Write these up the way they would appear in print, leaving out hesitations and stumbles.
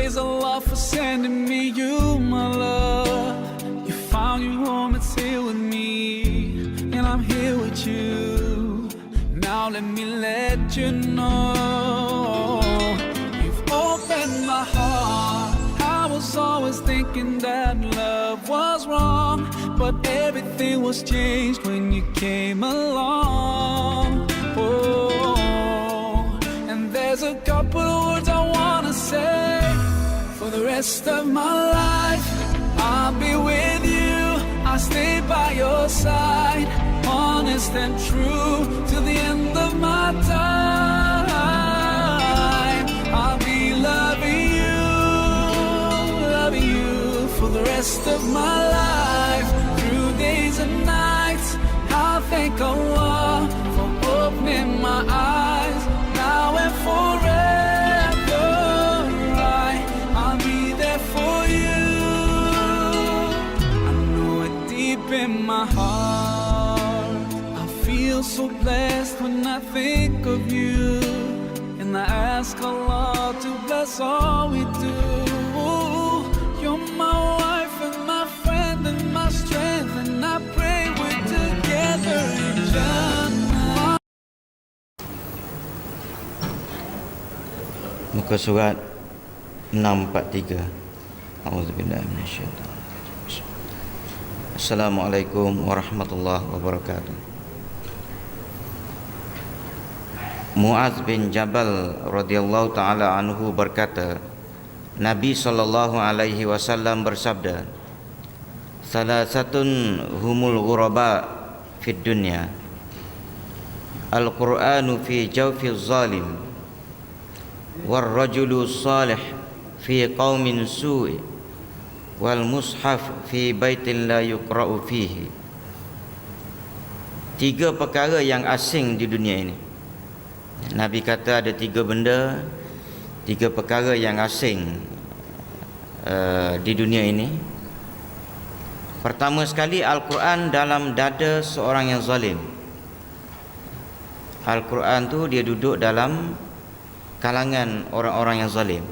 Praise Allah for sending me you, my love. You found your home, it's here with me, and I'm here with you. Now let me let you know, you've opened my heart. I was always thinking that love was wrong, but everything was changed when you came along. Oh, and there's a couple words I wanna say. For the rest of my life, I'll be with you, I'll stay by your side, honest and true till the end of my time. I'll be loving you for the rest of my life, through days and nights. I'll thank Allah for opening my eyes, now and forever. I'll be there for you. I know it deep in my heart. I feel so blessed when I think of you, and I ask Allah to bless all we do. You're my wife and my friend and my strength, and I pray we're together in Jannah. Muka surat 643. Auzubillahi minasyaitanir rajim. Assalamualaikum warahmatullahi wabarakatuh. Muaz bin Jabal radhiyallahu taala anhu berkata, Nabi sallallahu alaihi wasallam bersabda, Salasatun humul ghuraba fid dunya, Al-Qur'anu fi jawfiz zalim, wal rajulu salih fi qaumin su'i, wal mushaf fi baitin la yuqra'u fihi. Tiga perkara yang asing di dunia ini. Nabi kata ada tiga benda, tiga perkara yang asing di dunia ini. Pertama sekali, Al-Quran dalam dada seorang yang zalim. Al-Quran tu dia duduk dalam kalangan orang-orang yang zalim.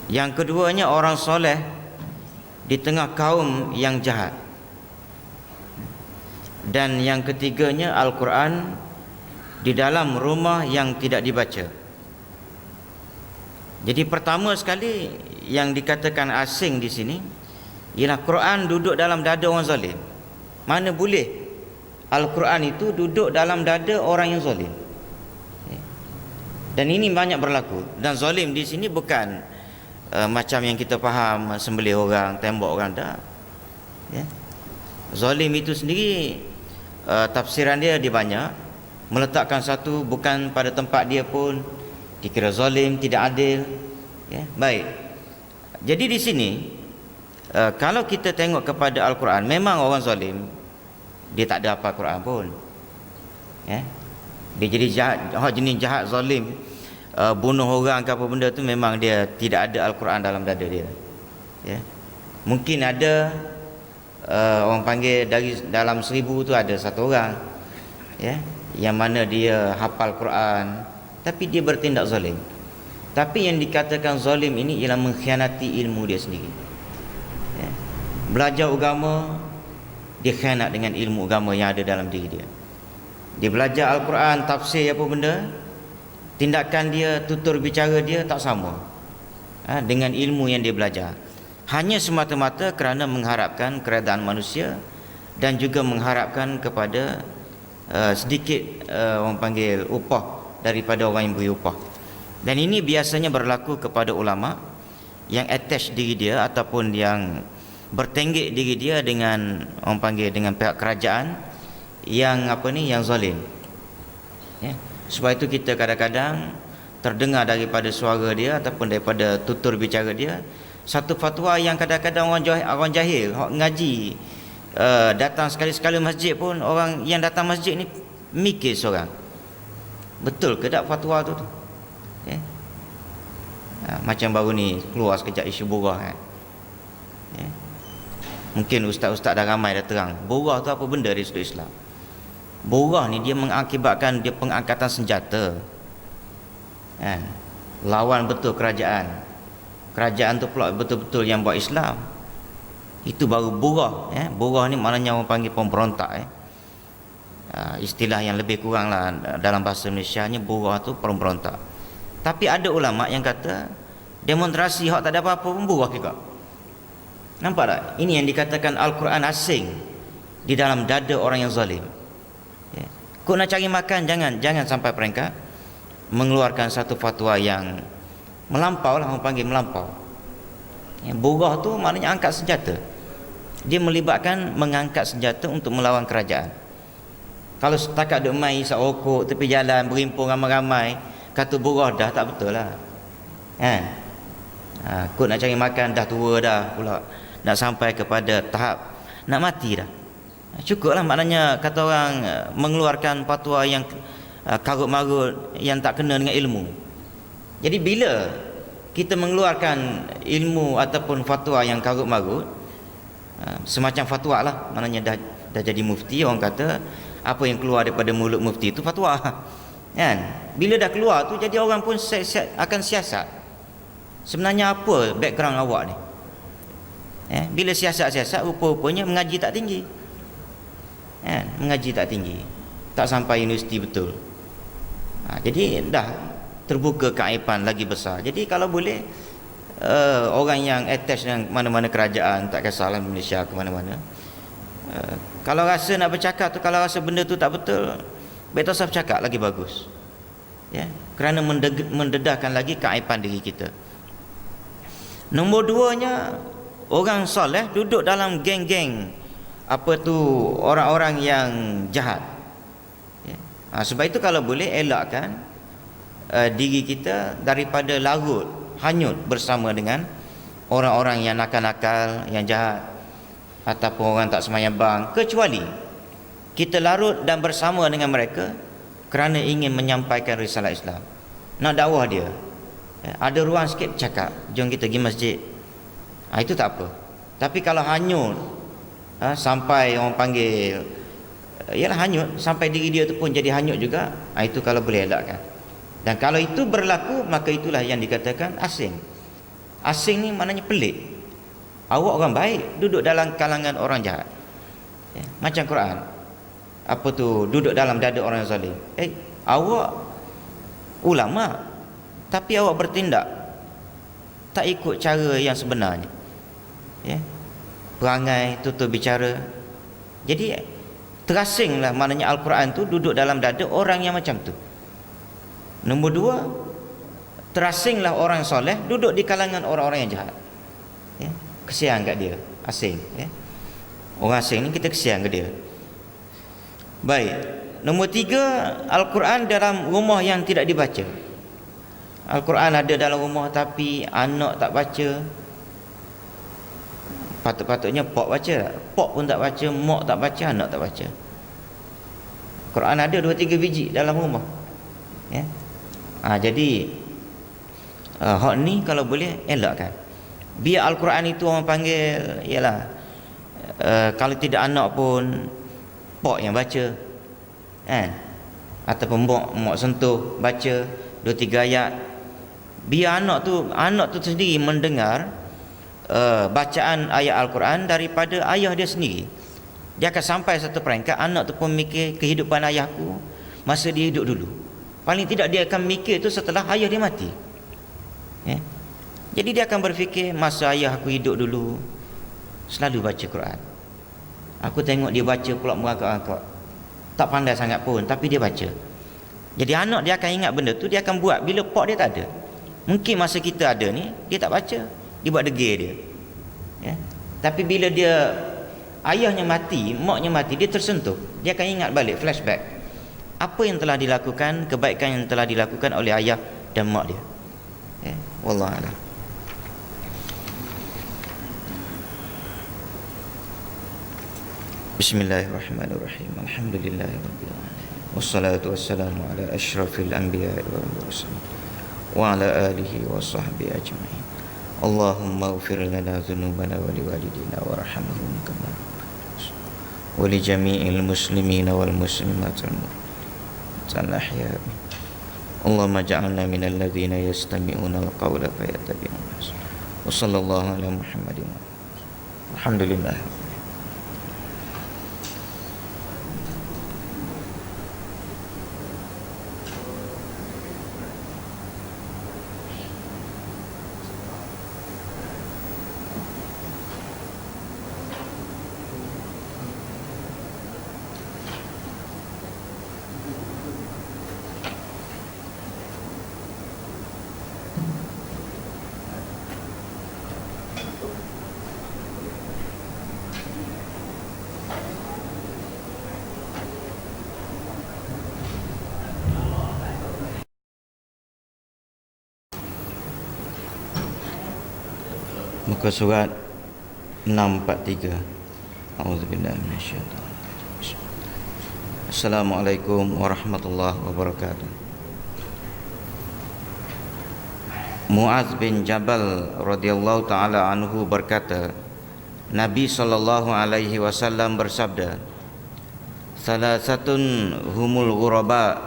Yang keduanya, orang soleh di tengah kaum yang jahat. Dan yang ketiganya, Al-Quran di dalam rumah yang tidak dibaca. Jadi pertama sekali yang dikatakan asing di sini ialah Quran duduk dalam dada orang zalim. Mana boleh Al-Quran itu duduk dalam dada orang yang zalim. Dan ini banyak berlaku. Dan zalim di sini bukan macam yang kita faham sembelih orang, tembak orang, tak. Zalim itu sendiri tafsiran dia banyak. Meletakkan satu bukan pada tempat dia pun dikira zalim, tidak adil. Baik. Jadi di sini kalau kita tengok kepada Al-Quran, memang orang zalim dia tak ada apa Al-Quran pun. Dia jadi jahat, jenis jahat zalim, bunuh orang ke apa benda tu, memang dia tidak ada Al-Quran dalam dada dia. Mungkin ada orang panggil dari dalam 1000 tu ada satu orang yang mana dia hafal Quran tapi dia bertindak zalim. Tapi yang dikatakan zalim ini ialah mengkhianati ilmu dia sendiri. Belajar agama, dia khianat dengan ilmu agama yang ada dalam diri dia. Dia belajar Al-Quran, tafsir apa benda, tindakan dia, tutur bicara dia tak sama dengan ilmu yang dia belajar. Hanya semata-mata kerana mengharapkan keredaan manusia dan juga mengharapkan kepada sedikit orang panggil upah daripada orang yang beri upah. Dan ini biasanya berlaku kepada ulama yang attach diri dia ataupun yang bertenggek diri dia dengan orang panggil dengan pihak kerajaan yang yang zalim. Sebab itu kita kadang-kadang terdengar daripada suara dia ataupun daripada tutur bicara dia satu fatwa yang kadang-kadang orang jahil ngaji datang sekali-sekala masjid pun, orang yang datang masjid ni mikir seorang, betul ke tak fatwa tu? Macam baru ni keluar sekejap isu burah kan. Mungkin ustaz-ustaz dah ramai dah terang burah tu apa benda dari sudut Islam. Burah ni dia mengakibatkan dia pengangkatan senjata. lawan betul kerajaan. Kerajaan tu pula betul-betul yang buat Islam. Itu baru burah. Burah ni maknanya orang panggil pemberontak. Istilah yang lebih kurang lah dalam bahasa Malaysia ni, burah tu pemberontak. Tapi ada ulama yang kata demonstrasi hak tak ada apa-apa pun burah juga. Nampak tak? Ini yang dikatakan Al-Quran asing di dalam dada orang yang zalim. Kau nak cari makan, jangan sampai peringkat mengeluarkan satu fatwa yang melampau lah, orang panggil melampau. Burah tu maknanya angkat senjata. Dia mengangkat senjata untuk melawan kerajaan. Kalau setakat duk main isap rokok tepi jalan, berimpun ramai-ramai, kata burah dah, tak betul lah. Kau nak cari makan, dah tua dah pula, nak sampai kepada tahap nak mati dah. Cukup lah maknanya kata orang mengeluarkan fatwa yang karut-marut, yang tak kena dengan ilmu. Jadi bila kita mengeluarkan ilmu ataupun fatwa yang karut-marut, semacam fatwa lah, maknanya dah jadi mufti, orang kata apa yang keluar daripada mulut mufti itu fatwa. Kan? Bila dah keluar tu, jadi orang pun akan siasat. Sebenarnya apa background awak ni? Bila siasat-siasat, rupa-rupanya mengaji tak tinggi. Mengaji tak tinggi, tak sampai universiti betul. Jadi dah terbuka keaiban lagi besar. Jadi kalau boleh, orang yang attach dengan mana-mana kerajaan, tak kisahlah Malaysia ke mana-mana, kalau rasa nak bercakap tu, kalau rasa benda tu tak betul, baik tak usah bercakap, lagi bagus. Kerana mendedahkan lagi keaiban diri kita. Nombor duanya, orang soleh duduk dalam geng-geng orang-orang yang jahat. Sebab itu kalau boleh elakkan diri kita daripada larut, hanyut bersama dengan orang-orang yang nakal-nakal, yang jahat, ataupun orang tak sembahyang bang, kecuali kita larut dan bersama dengan mereka kerana ingin menyampaikan risalah Islam, nak dakwah dia. Ada ruang sikit bercakap, jom kita pergi masjid, itu tak apa. Tapi kalau hanyut sampai orang panggil, ialah hanyut sampai diri dia tu pun jadi hanyut juga, itu kalau boleh elakkan. Dan kalau itu berlaku, maka itulah yang dikatakan asing. Asing ni maknanya pelik. Awak orang baik duduk dalam kalangan orang jahat. Macam Quran, apa tu, duduk dalam dada orang yang zalim. Awak ulama, tapi awak bertindak tak ikut cara yang sebenarnya. Perangai, tutur bicara. Jadi terasinglah maknanya Al-Quran tu duduk dalam dada orang yang macam tu. Nombor dua, terasinglah orang soleh duduk di kalangan orang-orang yang jahat. Kesian kat dia, asing. Orang asing ni kita kesian kat dia. Baik. Nombor tiga, Al-Quran dalam rumah yang tidak dibaca. Al-Quran ada dalam rumah tapi anak tak baca. Patut-patutnya pak baca. Pak pun tak baca, mak tak baca, anak tak baca. Quran ada 2-3 biji dalam rumah. Jadi hak ni kalau boleh elakkan. Biar Al-Quran itu orang panggil, ialah kalau tidak anak pun pak yang baca, ataupun mak sentuh baca 2-3 ayat. Biar anak tu sendiri mendengar bacaan ayat Al-Quran daripada ayah dia sendiri. Dia akan sampai satu peringkat anak tu pun mikir kehidupan ayahku masa dia hidup dulu. Paling tidak dia akan mikir tu setelah ayah dia mati. Jadi dia akan berfikir, masa ayah aku hidup dulu selalu baca Quran. Aku tengok dia baca pula merangkak-rangkak, tak pandai sangat pun, tapi dia baca. Jadi anak dia akan ingat benda tu, dia akan buat bila pak dia tak ada. Mungkin masa kita ada ni, dia tak baca, dia buat degil dia. Tapi bila dia, ayahnya mati, maknya mati, dia tersentuh, dia akan ingat balik, flashback apa yang telah dilakukan, kebaikan yang telah dilakukan oleh ayah dan mak dia. Wallahualam. Bismillahirrahmanirrahim. Alhamdulillahirabbil alamin. Wassalatu wassalamu ala asyrafil anbiya'i wal mursalin wa ala alihi wa sahbihi ajma'in. Allahumma ighfir lana dhunubana wa liwalidina warhamhum kama wa li jami'il muslimina wal muslimat al ahya'i Allahumma ja'alna minal ladzina yastami'una al-qawla fayattabi'una ahsana. Wa sallallahu ala Muhammadin. Alhamdulillah. Muka surat 643. A'udzubillahi minasyaitanir rajim. Assalamualaikum warahmatullahi wabarakatuh. Muaz bin Jabal radhiyallahu taala anhu berkata, Nabi sallallahu alaihi wasallam bersabda, "Salasatun humul ghuraba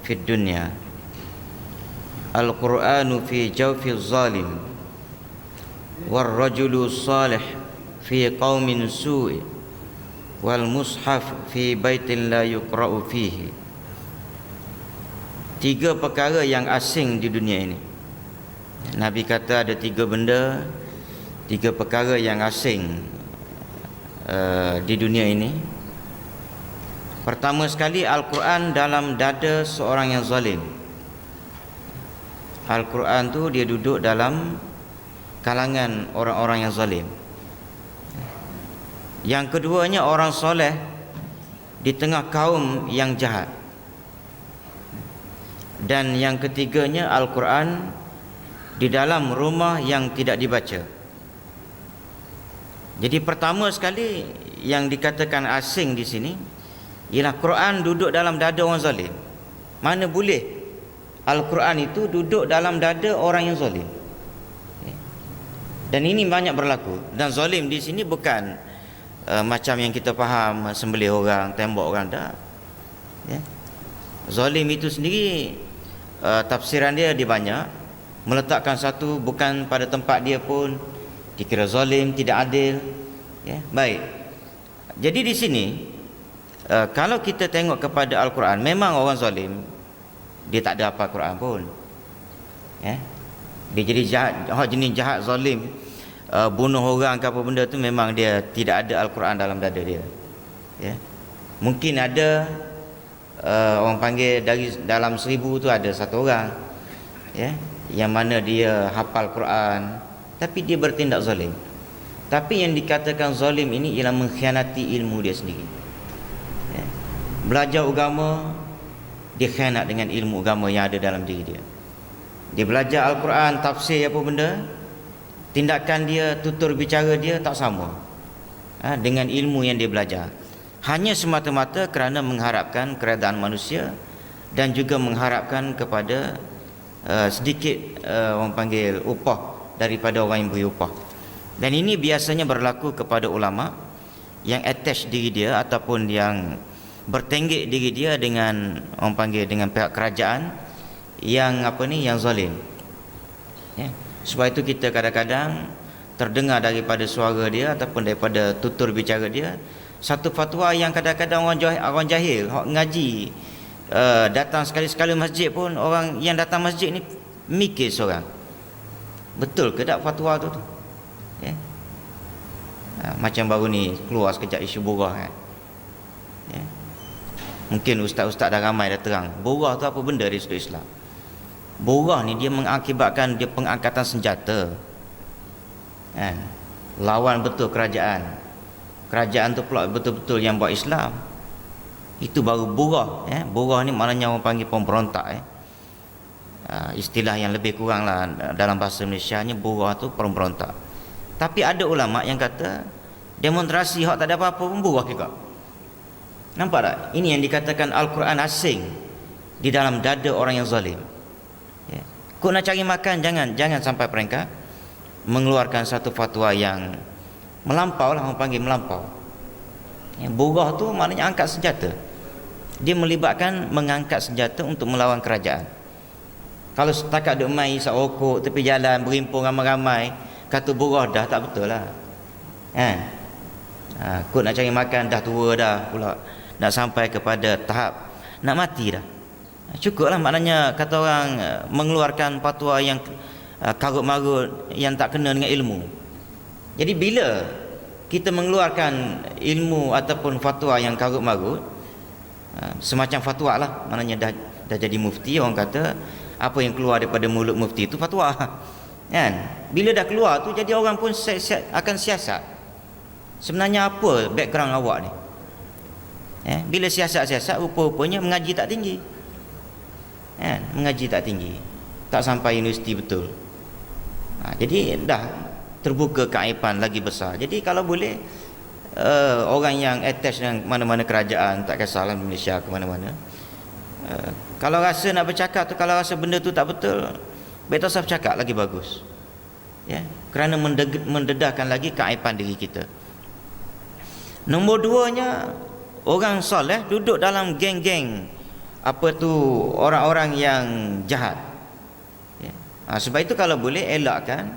fid dunya. Al-Qur'anu fi jawfiz zalim. والرجل الصالح في قوم سوء والمصحف في بيت لا يقرأ فيه." Tiga perkara yang asing di dunia ini. Nabi kata ada tiga benda, tiga perkara yang asing di dunia ini. Pertama sekali, Al-Quran dalam dada seorang yang zalim. Al-Quran tu dia duduk dalam kalangan orang-orang yang zalim. Yang keduanya, orang soleh di tengah kaum yang jahat. Dan yang ketiganya, Al-Quran di dalam rumah yang tidak dibaca. Jadi pertama sekali yang dikatakan asing di sini ialah Quran duduk dalam dada orang zalim. Mana boleh Al-Quran itu duduk dalam dada orang yang zalim? Dan ini banyak berlaku. Dan zalim di sini bukan macam yang kita faham sembelih orang, tembak orang, tak. Ya. Zalim itu sendiri tafsiran dia banyak. Meletakkan satu bukan pada tempat dia pun dikira zalim, tidak adil. Ya, baik. Jadi di sini kalau kita tengok kepada Al-Quran, memang orang zalim dia tak ada apa Al-Quran pun. Ya. Dia jadi jahat, jenis jahat zalim, bunuh orang ke apa benda tu, memang dia tidak ada Al-Quran dalam dada dia. Ya. Mungkin ada orang panggil dari dalam 1000 tu ada satu orang, ya, yang mana dia hafal Quran tapi dia bertindak zalim. Tapi yang dikatakan zalim ini ialah mengkhianati ilmu dia sendiri. Ya. Belajar agama, dia khianat dengan ilmu agama yang ada dalam diri dia. Dia belajar Al-Quran, tafsir apa benda, tindakan dia, tutur bicara dia tak sama dengan ilmu yang dia belajar. Hanya semata-mata kerana mengharapkan keredaan manusia dan juga mengharapkan kepada sedikit orang panggil upah daripada orang yang beri upah. Dan ini biasanya berlaku kepada ulama yang attach diri dia ataupun yang bertenggek diri dia dengan orang panggil dengan pihak kerajaan yang yang zalim. Ya. Sebab itu kita kadang-kadang terdengar daripada suara dia ataupun daripada tutur bicara dia satu fatwa yang kadang-kadang orang jahil ngaji datang sekali-sekala masjid pun, orang yang datang masjid ni mikir seorang, betul ke tak fatwa tu? Ya. Macam baru ni keluar sekejap isu burah kan. Ya. Mungkin ustaz-ustaz dah ramai dah terang burah tu apa benda di sudut Islam. Burah ni dia mengakibatkan dia pengangkatan senjata, kan? Lawan betul kerajaan. Kerajaan tu pula betul-betul yang buat Islam. Itu baru burah. Ya? Burah ni maknanya orang panggil pemberontak. Ya? Istilah yang lebih kurang lah dalam bahasa Malaysianya, burah tu pemberontak. Tapi ada ulama yang kata demonstrasi hak tak ada apa-apa pun burah juga. Nampak tak? Ini yang dikatakan Al-Quran asing di dalam dada orang yang zalim. Ya. Kau nak cari makan, jangan sampai peringkat mengeluarkan satu fatwa yang melampau lah, orang panggil melampau. Ya, burah tu maknanya angkat senjata. Dia melibatkan mengangkat senjata untuk melawan kerajaan. Kalau setakat duk main isap rokok tepi jalan berimpun ramai-ramai, kata buruh dah, tak betul lah. Kan? Kut nak cari makan dah tua dah pula, nak sampai kepada tahap nak mati dah. Cukuplah, maknanya kata orang mengeluarkan fatwa yang karut-marut, yang tak kena dengan ilmu. Jadi bila kita mengeluarkan ilmu ataupun fatwa yang karut-marut, semacam fatwa lah, maknanya dah jadi mufti, orang kata apa yang keluar daripada mulut mufti itu fatwa. Kan? Bila dah keluar tu, jadi orang pun akan siasat. Sebenarnya apa background awak ni? Bila siasat-siasat, rupa-rupanya mengaji tak tinggi. Mengaji tak tinggi, tak sampai universiti betul. Jadi dah terbuka keaiban lagi besar. Jadi kalau boleh, orang yang attach dengan mana-mana kerajaan, tak kisahlah Malaysia ke mana-mana, kalau rasa nak bercakap tu, kalau rasa benda tu tak betul, baik tak usah bercakap, lagi bagus. Kerana mendedahkan lagi keaiban diri kita. Nombor duanya, orang soleh duduk dalam geng-geng orang-orang yang jahat. Sebab itu kalau boleh elakkan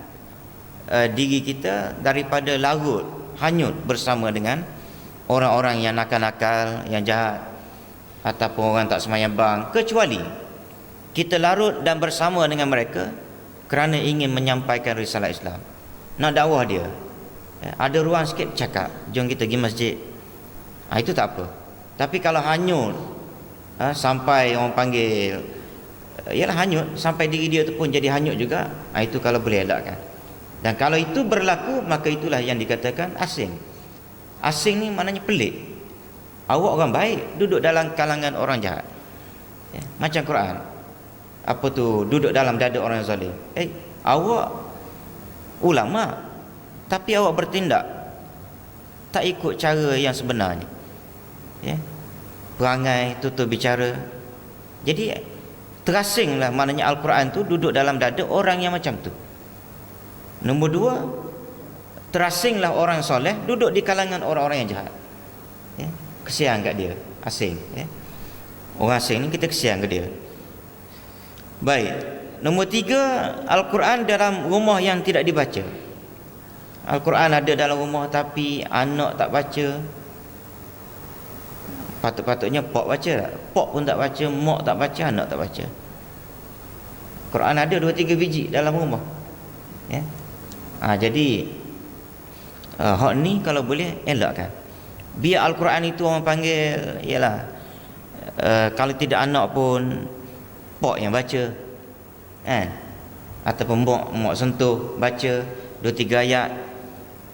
diri kita daripada larut, hanyut bersama dengan orang-orang yang nakal-nakal, yang jahat, ataupun orang tak semayang bang, kecuali kita larut dan bersama dengan mereka kerana ingin menyampaikan risalah Islam, nak dakwah dia. Ada ruang sikit cakap, jom kita pergi masjid, itu tak apa. Tapi kalau hanyut sampai orang panggil, ialah hanyut sampai diri dia tu pun jadi hanyut juga, itu kalau boleh elakkan. Dan kalau itu berlaku, maka itulah yang dikatakan asing. Asing ni maknanya pelik. Awak orang baik duduk dalam kalangan orang jahat. Macam Quran, apa tu, duduk dalam dada orang zalim. Awak ulama, tapi awak bertindak tak ikut cara yang sebenarnya. Perangai, tutur bicara. Jadi terasinglah, maknanya Al-Quran tu duduk dalam dada orang yang macam tu. Nombor dua, terasinglah orang soleh duduk di kalangan orang-orang yang jahat. Kesian kat dia, asing. Orang asing ni kita kesian kat dia. Baik. Nombor tiga, Al-Quran dalam rumah yang tidak dibaca. Al-Quran ada dalam rumah tapi anak tak baca. Patut-patutnya pok baca tak? Pok pun tak baca, mak tak baca, anak tak baca. Quran ada 2-3 biji dalam rumah. Jadi hak ni kalau boleh elakkan. Biar Al-Quran itu orang panggil, ialah kalau tidak anak pun pok yang baca, ataupun mak sentuh baca 2-3 ayat.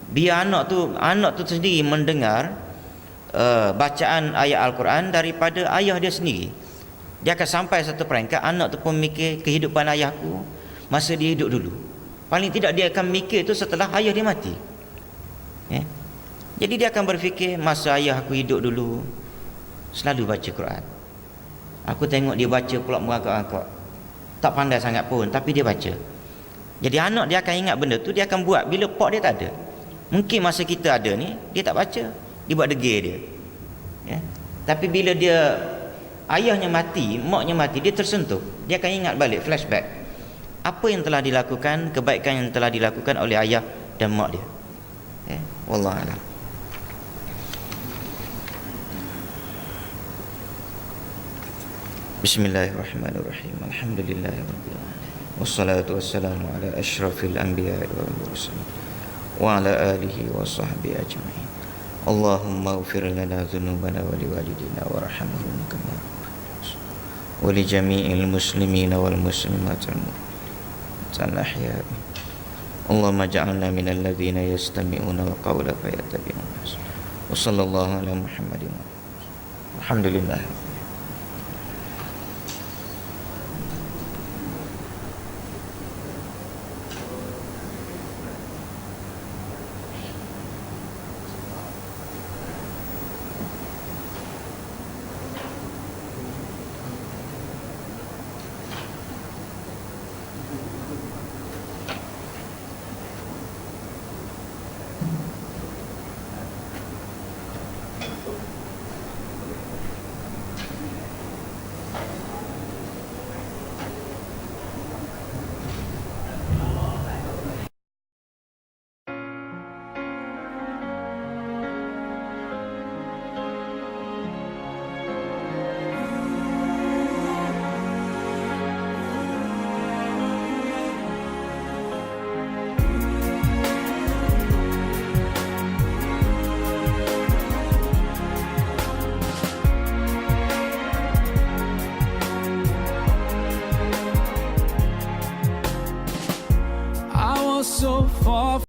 Biar anak tu sendiri mendengar bacaan ayat Al-Quran daripada ayah dia sendiri. Dia akan sampai satu peringkat anak tu pun mikir kehidupan ayahku masa dia hidup dulu. Paling tidak dia akan mikir itu setelah ayah dia mati. Jadi dia akan berfikir, masa ayah aku hidup dulu selalu baca Quran. Aku tengok dia baca pula merangkak-rangkak, tak pandai sangat pun, tapi dia baca. Jadi anak dia akan ingat benda tu, dia akan buat bila pok dia tak ada. Mungkin masa kita ada ni, dia tak baca, dia buat degil dia. Tapi bila dia, ayahnya mati, maknya mati, dia tersentuh. Dia akan ingat balik, flashback, apa yang telah dilakukan, kebaikan yang telah dilakukan oleh ayah dan mak dia. Wallahualam. Bismillahirrahmanirrahim. Alhamdulillahirabbil alamin. Wassalatu wassalamu ala asyrafil anbiya'i wal mursalin wa ala alihi wa sahbihi ajma'in. Allahumma ighfir lana dhunubana wa liwalidina warhamhum kama wa li jami'il muslimina wal muslimat al ahya'. Allahumma ja'alna minal ladzina yastami'una al-qawla fayattabi'una ahsana. Wa sallallahu ala Muhammadin. Alhamdulillah.